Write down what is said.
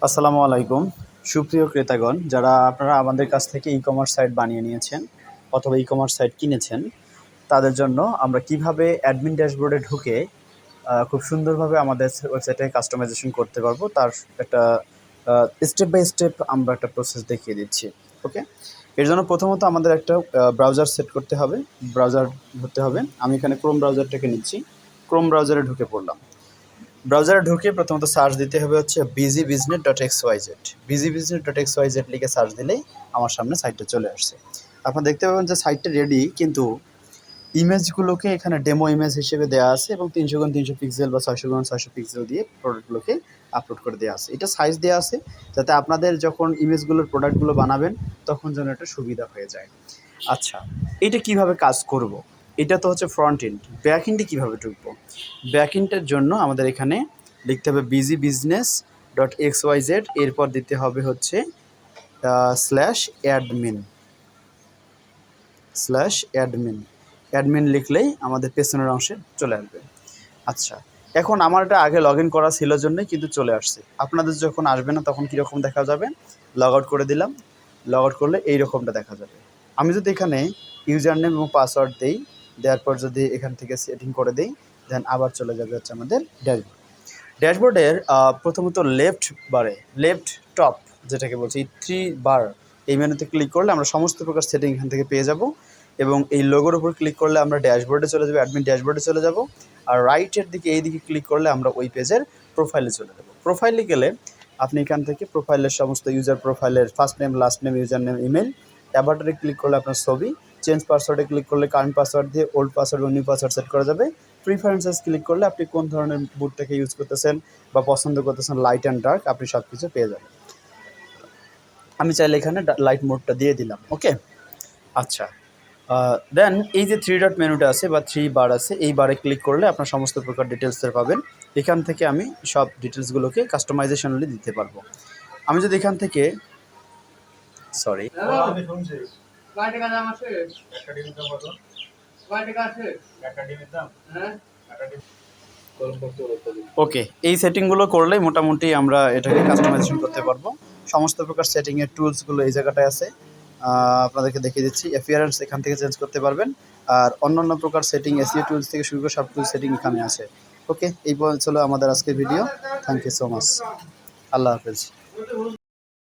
আসসালামু আলাইকুম সুপ্রিয় ক্রেতাগণ, যারা আপনারা আমাদের কাছ থেকে ই-কমার্স সাইট বানিয়ে নিয়েছেন অথবা ই-কমার্স সাইট কিনেছেন, তাদের জন্য আমরা কিভাবে অ্যাডমিন ড্যাশবোর্ডে ঢুকে খুব সুন্দরভাবে আমাদের ওয়েবসাইটে কাস্টমাইজেশন করতে পারবো তার একটা স্টেপ বাই স্টেপ আমরা একটা প্রসেস দেখিয়ে দিচ্ছি। ওকে, এর জন্য প্রথমত আমাদের একটা ব্রাউজার সেট করতে হবে, ব্রাউজার ধরতে হবে। আমি এখানে ক্রোম ব্রাউজারটাকে নিচ্ছি, ক্রোম ব্রাউজারে ঢুকে পড়লাম। ব্রাউজারে ঢুকে প্রথমত সার্চ দিতে হবে হচ্ছে BusyBusiness.xyz। BusyBusiness.xyz লিখে সার্চ দিলেই আমার সামনে সাইটটা চলে আসছে। আপনারা দেখতে পাবেন যে সাইটটা রেডি, কিন্তু ইমেজগুলোকে এখানে ডেমো ইমেজ হিসেবে দেওয়া আছে এবং 300x300 পিক্সেল বা 600x600 পিক্সেল দিয়ে প্রোডাক্টগুলোকে আপলোড করে দেওয়া আছে। এটা সাইজ দেওয়া আছে যাতে আপনাদের যখন ইমেজগুলোর প্রোডাক্টগুলো বানাবেন তখন যেন একটা সুবিধা হয়ে যায়। আচ্ছা, এটা কিভাবে কাজ করব? এটা তো হচ্ছে ফ্রন্ট এন্ড। ব্যাক এন্ডে কীভাবে ঢুকবো? ব্যাক এন্ডের জন্য আমাদের এখানে লিখতে হবে BusyBusiness.xyz, এরপর দিতে হবে হচ্ছে /admin অ্যাডমিন লিখলেই আমাদের পেছনের অংশে চলে আসবে। আচ্ছা, এখন আমার এটা আগে লগ ইন করা ছিল জন্যই কিন্তু চলে আসছে। আপনাদের যখন আসবে না তখন কীরকম দেখা যাবে? লগ আউট করে দিলাম, লগ আউট করলে এইরকমটা দেখা যাবে। আমি যদি এখানে ইউজার নেম এবং পাসওয়ার্ড দিই, দেওয়ার পর যদি এখান থেকে সেটিং করে দিই, দেন আবার চলে যাবে হচ্ছে আমাদের ড্যাশবোর্ড। ড্যাশবোর্ডের প্রথমত লেফট টপ যেটাকে বলছি 3 বার, এই মেনুতে ক্লিক করলে আমরা সমস্ত প্রকার সেটিং এখান থেকে পেয়ে যাব এবং এই লোগোর উপর ক্লিক করলে আমরা ড্যাশবোর্ডে চলে যাবো, অ্যাডমিন ড্যাশবোর্ডে চলে যাব। আর রাইটের দিকে এই দিকে ক্লিক করলে আমরা ওই পেজের প্রোফাইলে চলে যাব। প্রোফাইলে গেলে আপনি এখান থেকে প্রোফাইলের সমস্ত ইউজার প্রোফাইলের first name, last name, user name, email, অ্যাভাটারে ক্লিক করলে আপনার ছবি, চেঞ্জ পাসওয়ার্ডে ক্লিক করলে কারেন্ট পাসওয়ার্ড দিয়ে ওল্ড পাসওয়ার্ড এবং নিউ পাসওয়ার্ড সেট করা যাবে। প্রিফারেন্সেস ক্লিক করলে আপনি কোন ধরনের বুটটাকে ইউজ করতেছেন বা পছন্দ করতেছেন, লাইট অ্যান্ড ডার্ক, আপনি সব কিছু পেয়ে যাবেন। আমি চাইলে এখানে লাইট মোডটা দিয়ে দিলাম। ওকে, আচ্ছা, দেন এই যে 3 ডট মেনুটা আছে বা 3 বার আছে, এই বারে ক্লিক করলে আপনার সমস্ত প্রকার ডিটেলসের পাবেন। এখান থেকে আমি সব ডিটেলসগুলোকে কাস্টমাইজেশনালি দিতে পারবো। আমি যদি এখান থেকে ওকে, এই সেটিংগুলো করলে মোটামুটি আমরা এটাকে কাস্টমাইজেশন করতে পারবো। সমস্ত প্রকার সেটিংয়ের টুলসগুলো এই জায়গাটায় আছে, আপনাদেরকে দেখিয়ে দিচ্ছি। অ্যাপিয়ারেন্স এখান থেকে চেঞ্জ করতে পারবেন, আর অন্যান্য প্রকার সেটিং এসইও টুলস থেকে শুরু করে সব টুল সেটিং এখানে আছে। ওকে, এই ছিল আমাদের আজকের video. Thank you so much. আল্লাহ হাফেজ।